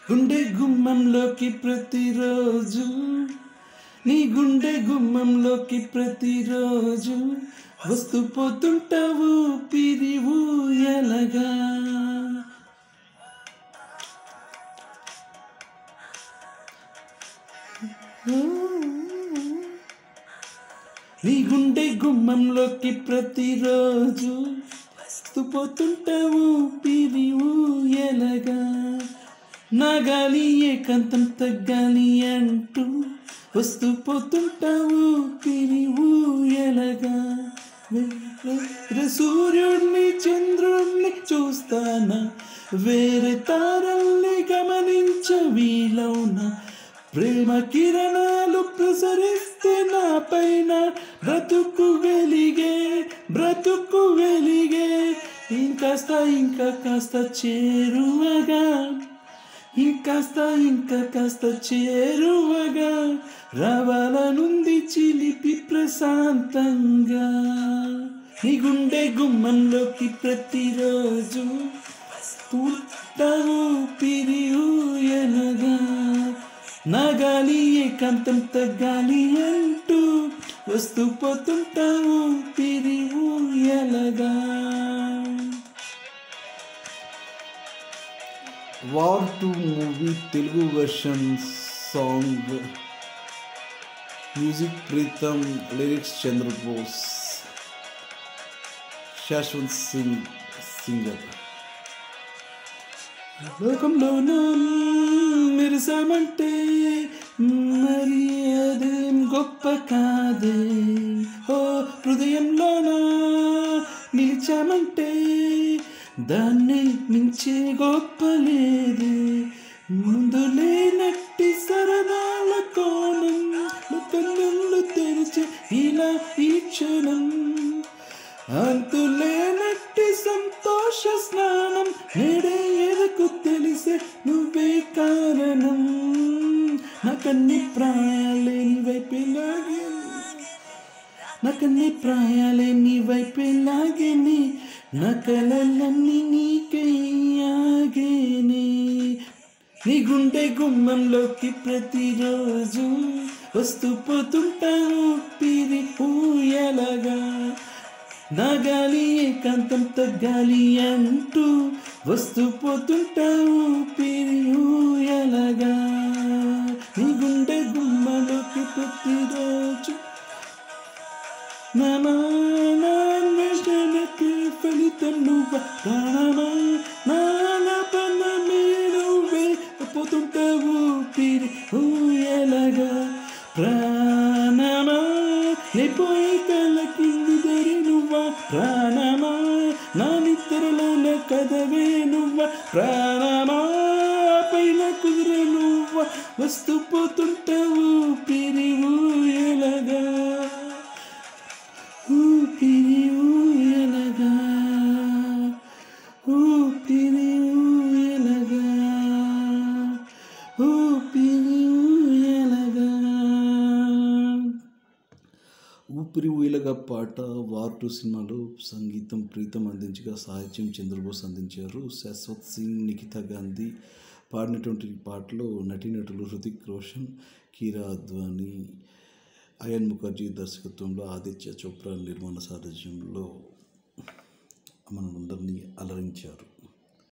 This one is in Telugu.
గుండె గుమ్మంలోకి ప్రతిరోజు నీ గుండె గుమ్మంలోకి ప్రతిరోజు వస్తూ పోతుంటావు పిరివు ఎలగా నీ గుండె గుమ్మంలోకి ప్రతిరోజు వస్తూ పోతుంటావు పిరివు ఎలగా నా గాలి ఏకాంతం తగ్గాలి అంటూ వస్తూ పోతుంటావు పిరివు ఎలగా సూర్యుడిని చంద్రుణ్ణి చూస్తానా వేరే తారల్ని గమనించ వీలవునా ప్రేమ కిరణాలు ప్రసరిస్తే నా పైన బ్రతుకు వెలిగే ఇంకా కాస్త చేరువగా ఇంకా కాస్త చేరువగా రావాలనుంది చిలిపి ప్రశాంతంగా నీ గుండె గుమ్మంలోకి ప్రతిరోజు వస్తుంటావు పిరివు ఎలగా నా గాలి ఏకాంతం తగ్గాలి అంటూ వస్తూ పోతుంటావు పిరివు ఎలగా. War 2 movie Telugu version song, music Pritam, lyrics Chandrabose, Shashwat Singh singer. లోకంలోన మెరిసామంటే మరి అదేం గొప్ప కాదే, ఓ హృదయంలోన నిలిచామంటే దాన్ని మించే గొప్ప లేదే, ముందు లేనట్టి సరదాల కోణం కన్నులు తెరిచే ఇలా ఈ క్షణం, అంతులేనట్టి సంతోష స్నానం నేడే ఎదకు తెలిసే నువ్వే కారణం, నాకన్ని ప్రాయాలే నీ వైపే లాగేనే నా కలలన్నీ నీకయ్యాగేనే నీ గుండె గుమ్మంలోకి ప్రతిరోజు వస్తూ పోతుంటావు పిరివు ఎలగా నా గాలి ఏకాంతం తగ్గాలి అంటూ వస్తూ పోతుంటావు పిరివు ఎలగా నీ గుండె గుమ్మలోకి ప్రతిరోజు నాన్వేషణకి ఫలితం నువ్వ ప్రాణమా నాపనమే నువ్వే పోతుంటావు పిరివు ఎలగా ప్రాణమా లేపోయి కలకింది దరి నువ్వా ప్రాణమా నా నిద్రలోన కదవే నువ్వా ప్రాణమా పైన కుదిరే నువ్వా వస్తూ పోతుంటావు పిరివు ఎలగా పిరివు ఎలగా పిరివు ఎలగా పిరివు ఎలగా. ఊపిరి ఊయలగా పాట వార్ 2 సినిమాలో సంగీతం ప్రీతం అందించగా సాహిత్యం చంద్రబోస్ అందించారు. శాశ్వత్ సింగ్, నిఖితా గాంధీ పాడినటువంటి పాటలో నటీనటులు హృతిక్ రోషన్, కీరా అద్వానీ, అయాన్ ముఖర్జీ దర్శకత్వంలో ఆదిత్య చోప్రా నిర్మాణ సారథ్యంలో మనందరినీ అలరించారు.